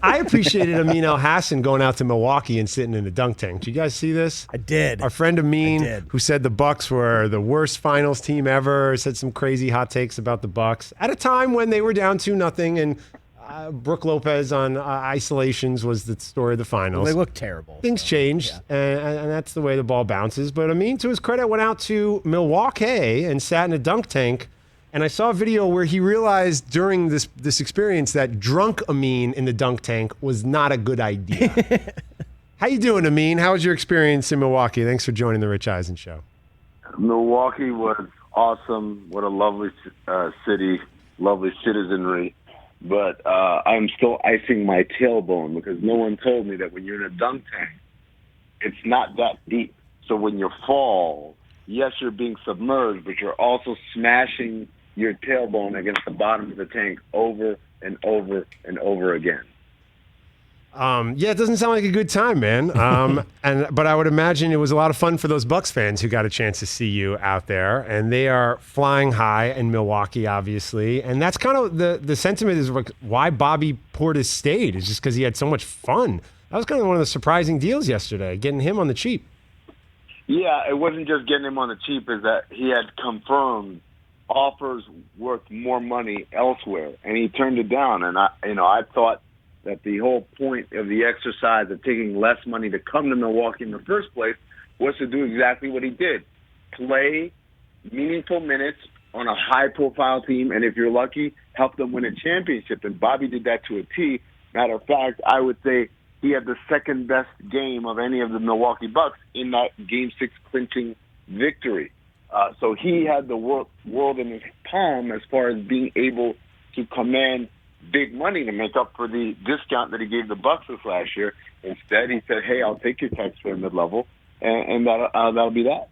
I appreciated Amin Elhassan going out to Milwaukee and sitting in the dunk tank. Did you guys see this? I did. Our friend Amin, who said the Bucks were the worst finals team ever, said some crazy hot takes about the Bucks at a time when they were down 2-0 and Brook Lopez on isolations was the story of the finals. Well, they look terrible. Things changed, and that's the way the ball bounces. But Amin, to his credit, went out to Milwaukee and sat in a dunk tank. And I saw a video where he realized during this experience that drunk Amin in the dunk tank was not a good idea. How you doing, Amin? How was your experience in Milwaukee? Thanks for joining the Rich Eisen Show. Milwaukee was awesome. What a lovely city, lovely citizenry. But I'm still icing my tailbone because no one told me that when you're in a dunk tank, it's not that deep. So when you fall, yes, you're being submerged, but you're also smashing your tailbone against the bottom of the tank over and over and over again. Yeah, it doesn't sound like a good time, man. But I would imagine it was a lot of fun for those Bucks fans who got a chance to see you out there, and they are flying high in Milwaukee, obviously. And that's kind of the sentiment is like why Bobby Portis stayed is just because he had so much fun. That was kind of one of the surprising deals yesterday, getting him on the cheap. Yeah, it wasn't just getting him on the cheap; is that he had confirmed offers worth more money elsewhere, and he turned it down. And I thought that the whole point of the exercise of taking less money to come to Milwaukee in the first place was to do exactly what he did: play meaningful minutes on a high-profile team, and if you're lucky, help them win a championship. And Bobby did that to a T. Matter of fact, I would say he had the second best game of any of the Milwaukee Bucks in that Game 6 clinching victory. So he had the world in his palm as far as being able to command big money to make up for the discount that he gave the Bucks this last year. Instead, he said, "Hey, I'll take your taxpayer mid-level," and that'll be that.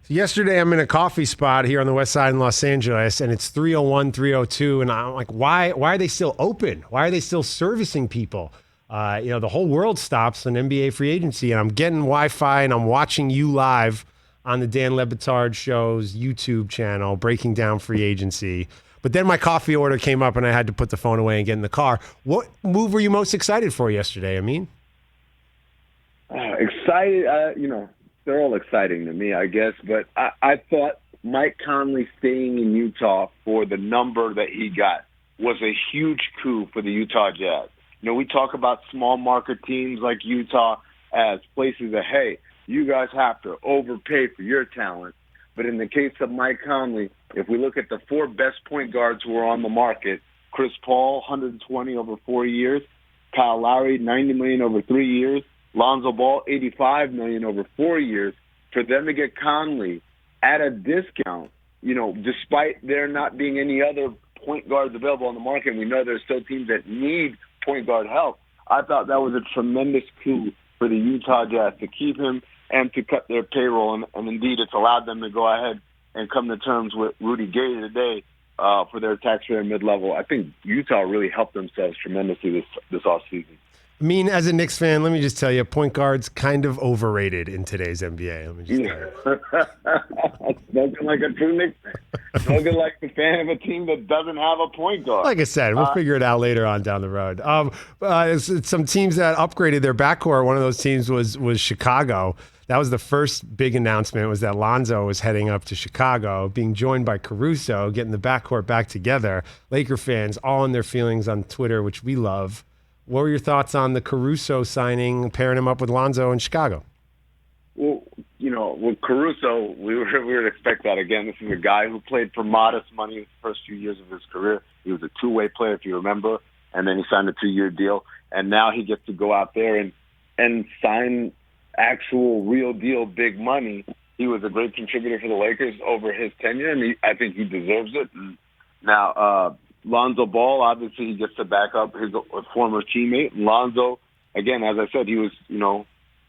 So yesterday, I'm in a coffee spot here on the West Side in Los Angeles, and it's 301, 302, and I'm like, why are they still open? Why are they still servicing people? The whole world stops on NBA free agency, and I'm getting Wi-Fi, and I'm watching you live on the Dan Le Batard Show's YouTube channel, breaking down free agency. But then my coffee order came up, and I had to put the phone away and get in the car. What move were you most excited for yesterday, Amin? Excited, they're all exciting to me, I guess. But I thought Mike Conley staying in Utah for the number that he got was a huge coup for the Utah Jazz. We talk about small market teams like Utah as places that, hey, you guys have to overpay for your talent. But in the case of Mike Conley, if we look at the four best point guards who are on the market, Chris Paul, $120 over 4 years, Kyle Lowry, $90 million over 3 years, Lonzo Ball, $85 million over 4 years, for them to get Conley at a discount, despite there not being any other point guards available on the market, and we know there's still teams that need point guard help, I thought that was a tremendous coup for the Utah Jazz to keep him and to cut their payroll. And indeed, it's allowed them to go ahead and come to terms with Rudy Gay today for their taxpayer mid-level. I think Utah really helped themselves tremendously this offseason. I mean, as a Knicks fan, let me just tell you, point guard's kind of overrated in today's NBA. Let me just tell you. Spoken like a true Knicks fan. Spoken like the fan of a team that doesn't have a point guard. Like I said, we'll figure it out later on down the road. Some teams that upgraded their backcourt, one of those teams was Chicago. That was the first big announcement, was that Lonzo was heading up to Chicago, being joined by Caruso, getting the backcourt back together. Laker fans all in their feelings on Twitter, which we love. What were your thoughts on the Caruso signing, pairing him up with Lonzo in Chicago? Well, with Caruso, we would expect that again. This is a guy who played for modest money the first few years of his career. He was a two-way player, if you remember, and then he signed a 2-year deal. And now he gets to go out there and sign actual real deal big money. He was a great contributor for the Lakers over his tenure, and I think he deserves it. And now, Lonzo Ball, obviously, he gets to back up his former teammate. Lonzo, again, as I said, he was,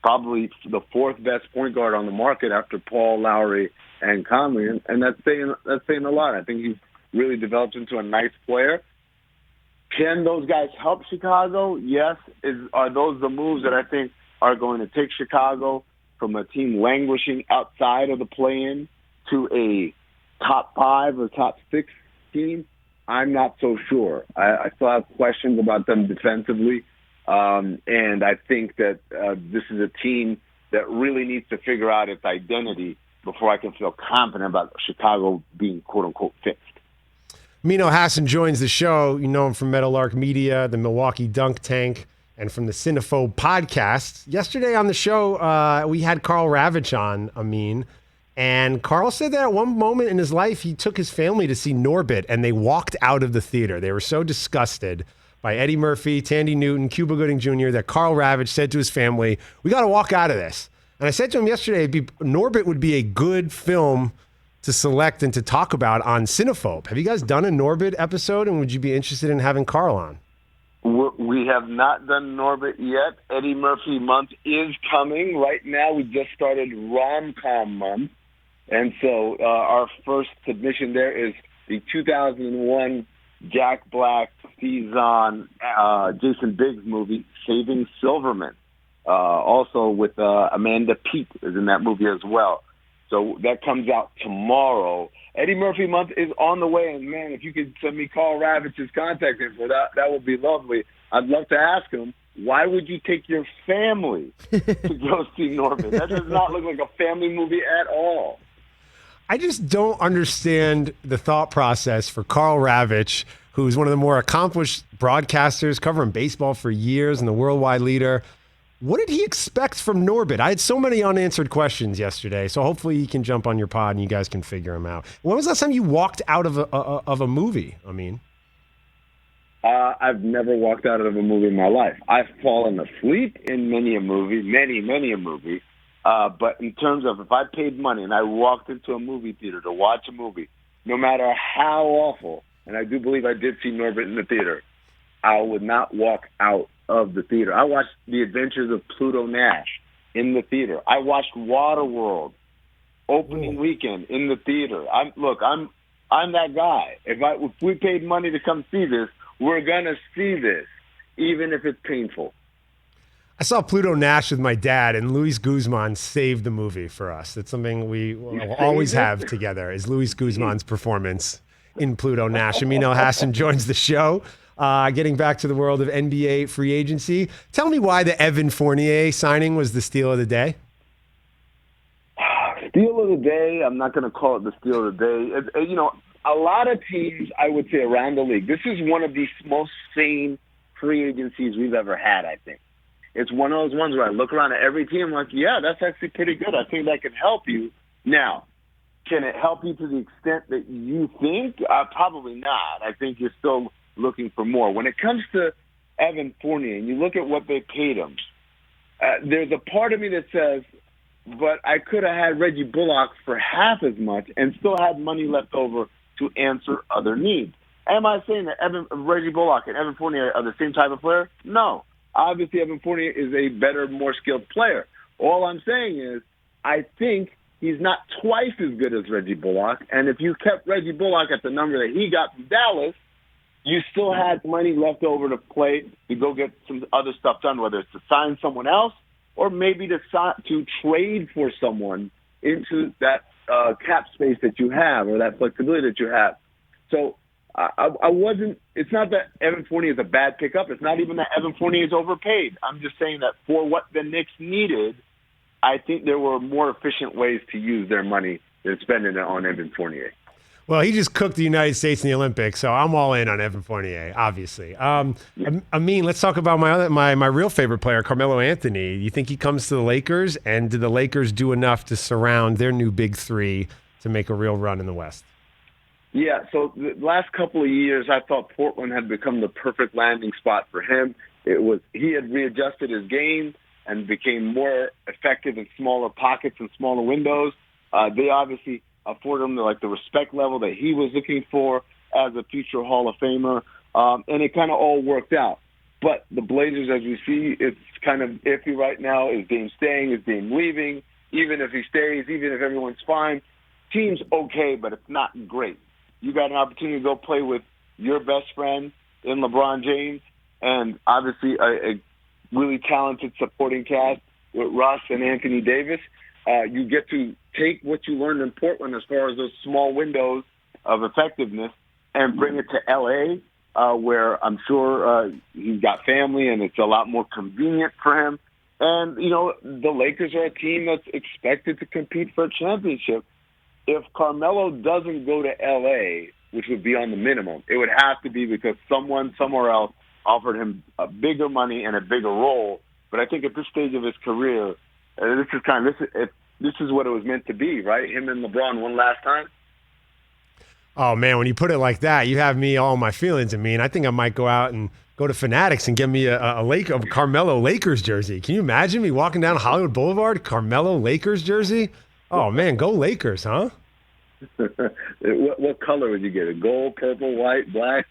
probably the fourth best point guard on the market after Paul, Lowry, and Conley, and that's saying a lot. I think he's really developed into a nice player. Can those guys help Chicago? Yes. Are those the moves that I think are going to take Chicago from a team languishing outside of the play-in to a top 5 or top 6 team? I'm not so sure. I still have questions about them defensively. And I think that this is a team that really needs to figure out its identity before I can feel confident about Chicago being quote-unquote fixed. Amin Elhassan joins the show. You know him from Meadowlark Media, the Milwaukee Dunk Tank, and from the Cinephobe podcast. Yesterday on the show, we had Carl Ravitch on, Amin. And Carl said that at one moment in his life, he took his family to see Norbit, and they walked out of the theater. They were so disgusted by Eddie Murphy, Tandy Newton, Cuba Gooding Jr., that Carl Ravitch said to his family, we got to walk out of this. And I said to him yesterday, Norbit would be a good film to select and to talk about on Cinephobe. Have you guys done a Norbit episode, and would you be interested in having Carl on? We have not done Norbit yet. Eddie Murphy month is coming. Right now, we just started Rom-Com month. And so our first submission there is the 2001 Jack Black, Steve Zahn, Jason Biggs movie, Saving Silverman. Also with Amanda Peet is in that movie as well. So that comes out tomorrow. Eddie Murphy month is on the way, and man, if you could send me Carl Ravitch's contact info, that would be lovely. I'd love to ask him, why would you take your family to go see Norbit? That does not look like a family movie at all. I just don't understand the thought process for Carl Ravitch, who's one of the more accomplished broadcasters covering baseball for years and the worldwide leader. What did he expect from Norbit? I had so many unanswered questions yesterday, so hopefully he can jump on your pod and you guys can figure them out. When was the last time you walked out of a movie, I mean? I've never walked out of a movie in my life. I've fallen asleep in many a movie. But in terms of if I paid money and I walked into a movie theater to watch a movie, no matter how awful, and I do believe I did see Norbit in the theater, I would not walk out of the theater. I watched The Adventures of Pluto Nash in the theater. I watched Waterworld opening weekend in the theater. I'm that guy. If we paid money to come see this, we're gonna see this, even if it's painful. I saw Pluto Nash with my dad, and Luis Guzman saved the movie for us. That's something we will always have together, is Luis Guzman's performance in Pluto Nash. Amin Elhassan joins the show. Getting back to the world of NBA free agency. Tell me why the Evan Fournier signing was the steal of the day. Steal of the day, I'm not going to call it the steal of the day. A lot of teams, I would say, around the league, this is one of the most sane free agencies we've ever had, I think. It's one of those ones where I look around at every team like, yeah, that's actually pretty good. I think that can help you. Now, can it help you to the extent that you think? Probably not. I think you're still looking for more. When it comes to Evan Fournier, and you look at what they paid him, there's a part of me that says, but I could have had Reggie Bullock for half as much and still had money left over to answer other needs. Am I saying that Reggie Bullock and Evan Fournier are the same type of player? No. Obviously, Evan Fournier is a better, more skilled player. All I'm saying is I think he's not twice as good as Reggie Bullock, and if you kept Reggie Bullock at the number that he got from Dallas, you still had money left over to play to go get some other stuff done, whether it's to sign someone else or maybe to trade for someone into that cap space that you have or that flexibility that you have. So I wasn't – it's not that Evan Fournier is a bad pickup. It's not even that Evan Fournier is overpaid. I'm just saying that for what the Knicks needed, I think there were more efficient ways to use their money than spending it on Evan Fournier. Well, he just cooked the United States in the Olympics, so I'm all in on Evan Fournier, obviously. Amin, let's talk about my real favorite player, Carmelo Anthony. You think he comes to the Lakers, and did the Lakers do enough to surround their new big three to make a real run in the West? Yeah, so the last couple of years, I thought Portland had become the perfect landing spot for him. He had readjusted his game and became more effective in smaller pockets and smaller windows. They obviously afford him the respect level that he was looking for as a future Hall of Famer, and it kind of all worked out. But the Blazers, as we see, it's kind of iffy right now. Is Dame staying? Is Dame leaving? Even if he stays, even if everyone's fine, team's okay, but it's not great. You got an opportunity to go play with your best friend in LeBron James, and obviously a really talented supporting cast with Russ and Anthony Davis. You get to take what you learned in Portland as far as those small windows of effectiveness and bring it to L.A. where I'm sure he's got family and it's a lot more convenient for him. And, the Lakers are a team that's expected to compete for a championship. If Carmelo doesn't go to L.A., which would be on the minimum, it would have to be because someone somewhere else offered him a bigger money and a bigger role. But I think at this stage of his career, this is what it was meant to be, right? Him and LeBron one last time. Oh, man, when you put it like that, you have me all my feelings. I mean, I think I might go out and go to Fanatics and get me a Carmelo Lakers jersey. Can you imagine me walking down Hollywood Boulevard, Carmelo Lakers jersey? Oh, man, go Lakers, huh? What color would you get? A gold, purple, white, black?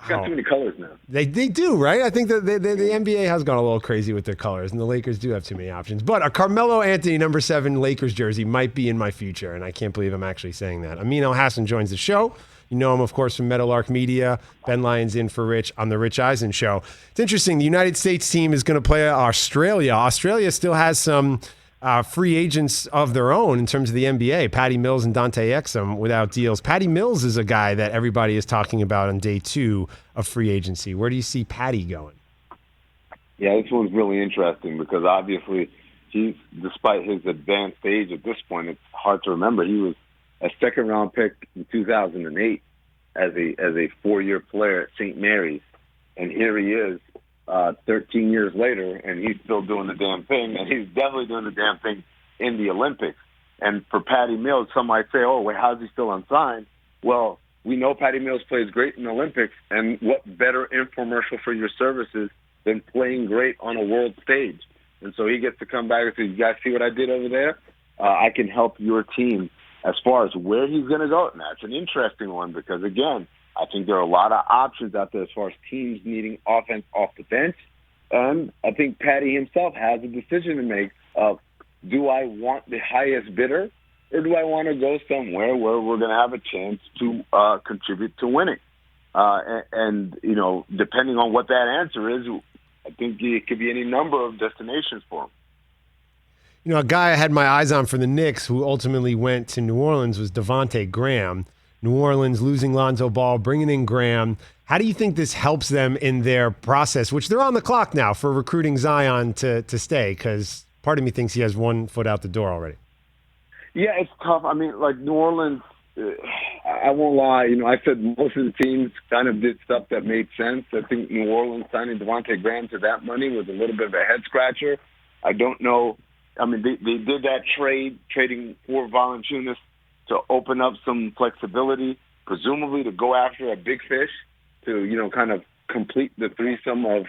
Got too many colors now. They do, right? I think that the NBA has gone a little crazy with their colors, and the Lakers do have too many options. But a Carmelo Anthony number 7 Lakers jersey might be in my future, and I can't believe I'm actually saying that. Amin Elhassan joins the show. You know him, of course, from Meadowlark Media. Ben Lyons in for Rich on the Rich Eisen Show. It's interesting. The United States team is going to play Australia. Australia still has some free agents of their own in terms of the NBA, Patty Mills and Dante Exum without deals. Patty Mills is a guy that everybody is talking about on day 2 of free agency. Where do you see Patty going? Yeah, this one's really interesting because obviously despite his advanced age at this point, it's hard to remember. He was a second-round pick in 2008 as a 4-year player at St. Mary's. And here he is 13 years later, and he's still doing the damn thing, and he's definitely doing the damn thing in the Olympics. And for Patty Mills, some might say, oh, wait, how's he still unsigned? Well, we know Patty Mills plays great in the Olympics, and what better infomercial for your services than playing great on a world stage? And so he gets to come back and say, you guys see what I did over there? I can help your team. As far as where he's going to go, and that's an interesting one because, again, I think there are a lot of options out there as far as teams needing offense off the bench. And I think Patty himself has a decision to make of, do I want the highest bidder or do I want to go somewhere where we're going to have a chance to contribute to winning? And, depending on what that answer is, I think it could be any number of destinations for him. A guy I had my eyes on for the Knicks who ultimately went to New Orleans was Devontae Graham. New Orleans losing Lonzo Ball, bringing in Graham. How do you think this helps them in their process, which they're on the clock now for recruiting Zion to stay? Because part of me thinks he has one foot out the door already. Yeah, it's tough. I mean, like New Orleans, I won't lie. I said most of the teams kind of did stuff that made sense. I think New Orleans signing Devontae Graham to that money was a little bit of a head-scratcher. I don't know. I mean, they did that trading for Valanciunas to open up some flexibility, presumably to go after a big fish to, kind of complete the threesome of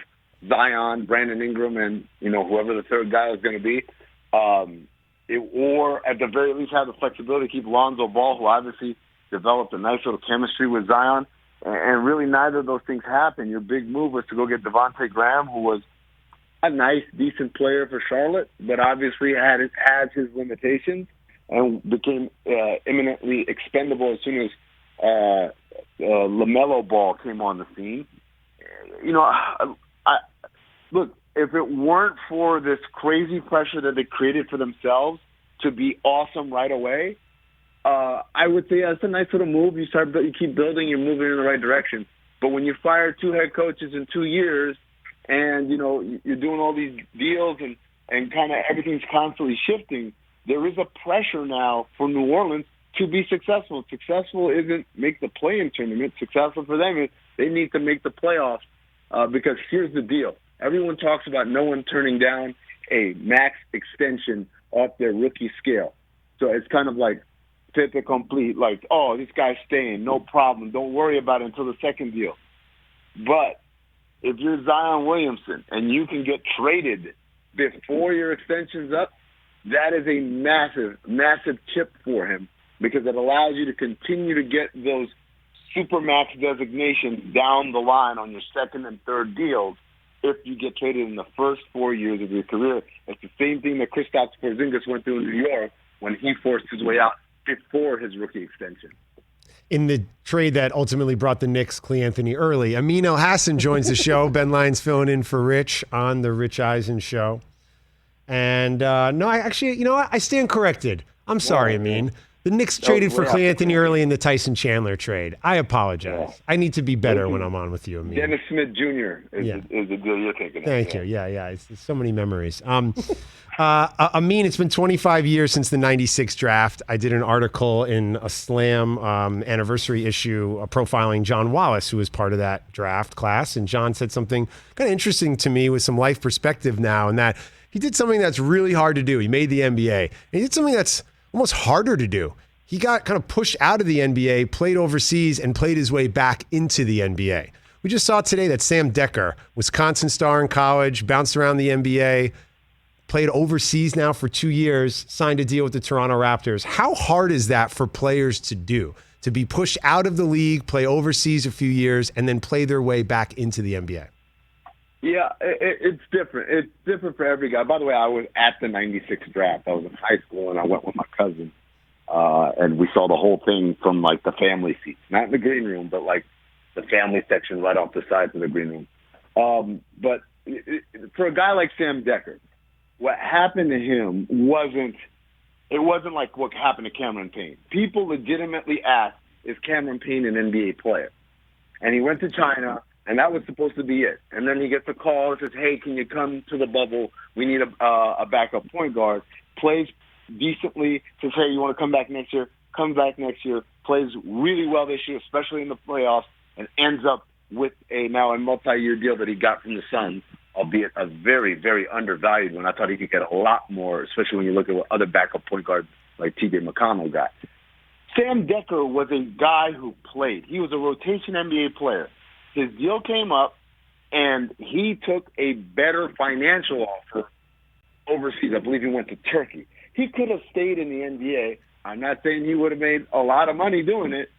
Zion, Brandon Ingram, and, whoever the third guy is going to be. Or at the very least have the flexibility to keep Lonzo Ball, who obviously developed a nice little chemistry with Zion. And really neither of those things happened. Your big move was to go get Devontae Graham, who was a nice, decent player for Charlotte, but obviously had his limitations and became eminently expendable as soon as LaMelo Ball came on the scene. Look, if it weren't for this crazy pressure that they created for themselves to be awesome right away, I would say that's a nice little move. You keep building, you're moving in the right direction. But when you fire 2 head coaches in 2 years, and, you're doing all these deals and kind of everything's constantly shifting, there is a pressure now for New Orleans to be successful. Successful isn't make the play-in tournament. Successful for them is they need to make the playoffs because here's the deal. Everyone talks about no one turning down a max extension off their rookie scale. So it's kind of like fait accompli, like, oh, this guy's staying, no problem. Don't worry about it until the second deal. But if you're Zion Williamson and you can get traded before your extension's up, that is a massive, massive chip for him because it allows you to continue to get those supermax designations down the line on your second and third deals if you get traded in the first 4 years of your career. It's the same thing that Kristaps Porzingis went through in New York when he forced his way out before his rookie extension. In the trade that ultimately brought the Knicks Clee Anthony early, Amin Elhassan joins the show. Ben Lyons filling in for Rich on the Rich Eisen Show. And no, I actually, I stand corrected. I'm sorry, Amin. The Knicks traded for way Clay after Anthony early in the Tyson Chandler trade. I apologize. Yeah. I need to be better when I'm on with you, Amin. Dennis Smith Jr. is the deal you're thinking of. Thank you. Yeah. It's so many memories. Amin, it's been 25 years since the 96 draft. I did an article in a Slam anniversary issue profiling John Wallace, who was part of that draft class. And John said something kind of interesting to me with some life perspective now, and that he did something that's really hard to do. He made the NBA. And he did something that's almost harder to do. He got kind of pushed out of the NBA, played overseas, and played his way back into the NBA. We just saw today that Sam Dekker, Wisconsin star in college, bounced around the NBA, played overseas now for 2 years, signed a deal with the Toronto Raptors. How hard is that for players to do? To be pushed out of the league, play overseas a few years, and then play their way back into the NBA? Yeah, it's different. It's different for every guy. By the way, I was at the 96 draft. I was in high school, and I went with my cousin. And we saw the whole thing from, like, the family seats. Not in the green room, but, like, the family section right off the sides of the green room. But for a guy like Sam Dekker, what happened to him wasn't like what happened to Cameron Payne. People legitimately asked, is Cameron Payne an NBA player? And he went to China, and that was supposed to be it. And then he gets a call and says, hey, can you come to the bubble? We need a backup point guard. Plays decently, says, hey, you want to come back next year? Comes back next year, plays really well this year, especially in the playoffs, and ends up with now a multi-year deal that he got from the Suns, albeit a very, very undervalued one. I thought he could get a lot more, especially when you look at what other backup point guards like T.J. McConnell got. Sam Dekker was a guy who played. He was a rotation NBA player. His deal came up, and he took a better financial offer overseas. I believe he went to Turkey. He could have stayed in the NBA. I'm not saying he would have made a lot of money doing it.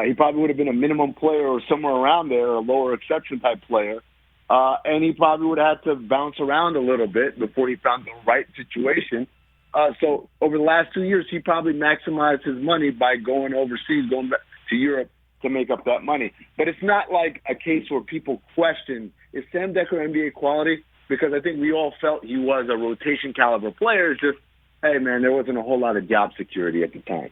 He probably would have been a minimum player or somewhere around there, a lower exception type player. And he probably would have had to bounce around a little bit before he found the right situation. So over the last 2 years, he probably maximized his money by going overseas, going back to Europe to make up that money. But it's not like a case where people question, is Sam Dekker NBA quality? Because I think we all felt he was a rotation caliber player. It's just, hey, man, there wasn't a whole lot of job security at the time.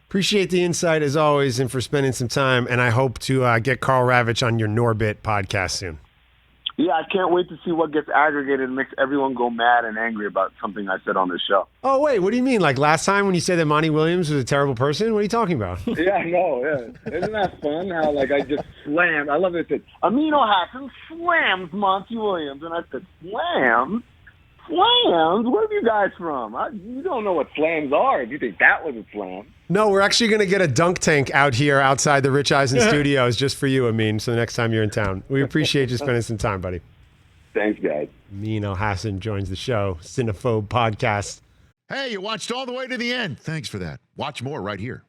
Appreciate the insight as always and for spending some time. And I hope to get Carl Ravitch on your Norbit podcast soon. Yeah, I can't wait to see what gets aggregated and makes everyone go mad and angry about something I said on this show. Oh, wait, what do you mean? Like last time when you said that Monty Williams was a terrible person? What are you talking about? Yeah, I know, yeah. Isn't that fun how, like, I just slammed. I love it. It said, Amin Elhassan slams Monty Williams. And I said, slams? Slams? Where are you guys from? You don't know what slams are if you think that was a slam. No, we're actually going to get a dunk tank out here outside the Rich Eisen studios just for you, Amin, so the next time you're in town. We appreciate you spending some time, buddy. Thanks, guys. Amin Elhassan joins the show, Cinephobe Podcast. Hey, you watched all the way to the end. Thanks for that. Watch more right here.